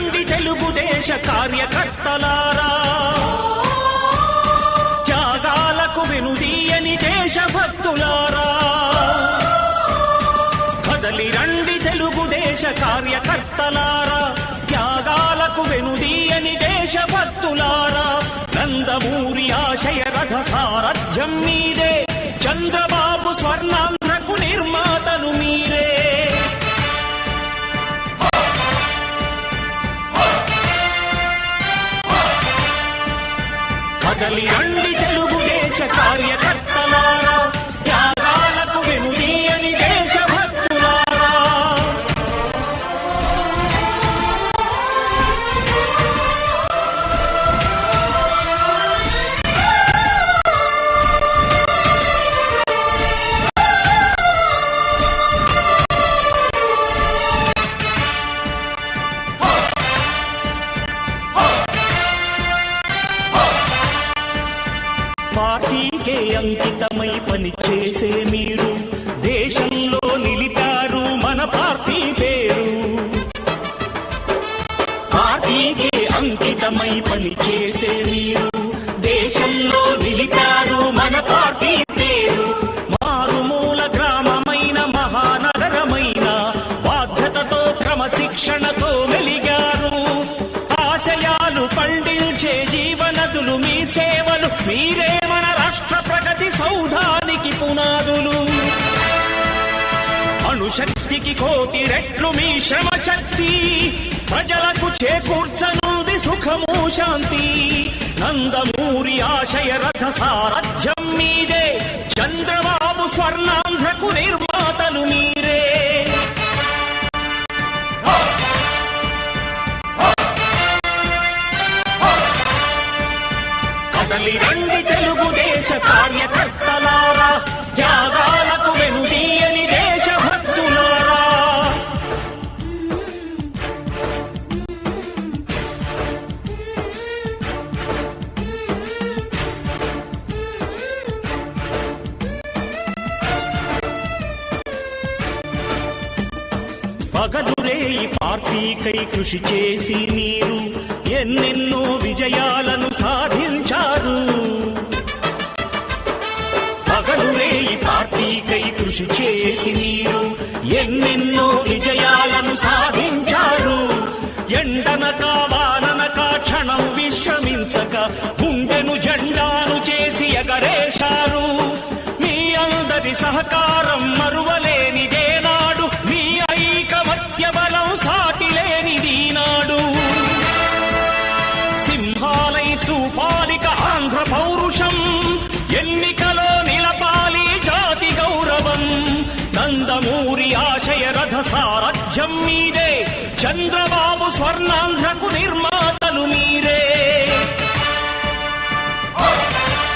రండి తెలుగుదేశ కార్యకర్తలారా, త్యాగాలకు వెనుదీయని దేశభక్తులారా. కదలి రండి తెలుగుదేశ కార్యకర్తలారా, త్యాగాలకు వెనుదీయని దేశభక్తులారా. నందమూరి ఆశయ రథ సారథ్యం మీరే, చంద్రబాబు స్వర్ణాంధ్రకు నిర్మాతలు మీరే. కదలి రండి తెలుగుదేశ కార్యకర్తలారా, త్యాగాలకు వెనుదీయని దేశభక్తులారా. పార్టీకే అంకితమై పనిచేసే మీరు దేశంలో నిలిపారు మన పార్టీ పేరు. పార్టీకే అంకితమై పనిచేసే మీరు దేశంలో నిలిపారు మన పార్టీ పేరు. మారుమూల గ్రామమైన మహానగరమైన బాధ్యతతో క్రమశిక్షణతో మెలిగారు. ఆశయాలు పండించే జీవనదులు మీ సేవలు, మీరే మన రాష్ట్ర ప్రగతి సౌధానికి పునాదులు. అణుశక్తికి కోటి రెట్లు మీ శ్రమ శక్తి, ప్రజలకు చేకూర్చనుంది సుఖము శాంతి. నందమూరి ఆశయ రథ సారథ్యం మీదే, చంద్రబాబు స్వర్ణాంధ్రకు నిర్మాతలు మీరే. కదలి రండి తెలుగుదేశ కార్యకర్తలారా, త్యాగాలకు వెనుదీయని దేశభక్తులారా. పగలురే ఈ పార్టీకై కృషి చేసి మీరు ఎన్నెన్నో విజయాలను సాధించారు. పగలురే ఈ పార్టీకై కృషి చేసి మీరు ఎన్నెన్నో విజయాలను సాధించారు. ఎండనక వాననక క్షణం విశ్రమించక గుండెను జెండాను చేసి ఎగరేశారు. మీ అందరి సహకారం మరువలేనిదే నాడు, మీ ఐకమత్య బలం సాటిలేనిదీనాడు. సింహాలై చూపాలిక ఆంధ్ర పౌరుషం, ఎన్నికలో నిలపాలి జాతి గౌరవం. నందమూరి ఆశయ రథ సారథ్యం మీదే, చంద్రబాబు స్వర్ణాంధ్రకు నిర్మాత